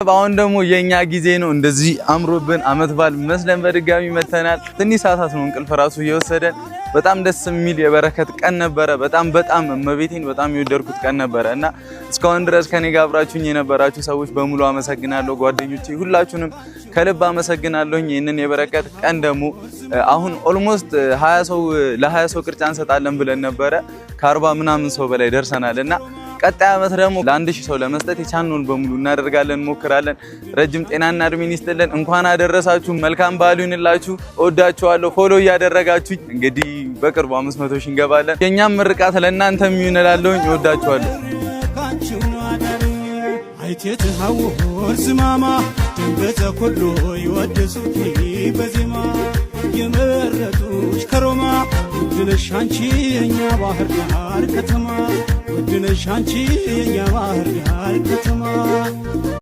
አሁን ደግሞ የኛ ጊዜ ነው እንደዚህ አምሮብን አመት ባል መስለን በድጋሚ መተናል። ትንሽ ሰዓታት ነው እንቅልፍ ራሱ እየወሰደን በጣም ደስ የሚል የበረከት ቀን ነበረ። በጣም እመቤቴን በጣም የወደድኩት ቀን ነበረ እና እስካሁን ድረስ ከኔ ጋር አብራችሁኝ የነበራችሁ ሰዎች በሙሉ አመሰግናለሁ። ጓደኞቼ ሁላችሁንም ከልብ አመሰግናለሁ። ይሄንን የበረከት ቀን ደግሞ አሁን ኦልሞስት 20 ሰው ለ20 ሰው ቅርጫ እንሰጣለን ብለን ነበረ። ከ40 ምናምን ሰው በላይ ደርሰናል እና ቀጣይ አመት ደግሞ ለ1000 ሰው ለመስጠት የቻልነውን በሙሉ እናደርጋለን እንሞክራለን። ረጅም ጤናና እድሜ ይስጥልን። እንኳን አደረሳችሁ። መልካም በዓል ይሁንላችሁ። እወዳችኋለሁ። ፎሎ እያደረጋችሁ እንግዲህ በቅርቡ 500 ሺህ እንገባለን። የኛም ምርቃት ለእናንተም ይሁንላለሁ። እወዳችኋለሁ። አይቴትሃው ወርዝማማ ደንገዘ ኩሉ ይወደሱኪ በዜማ የመረጡሽ ከሮማ ውድነሽ አንቺ የኛ ባህር ዳር ከተማ ውድነሽ አንቺ የኛ ባህር ዳር ከተማ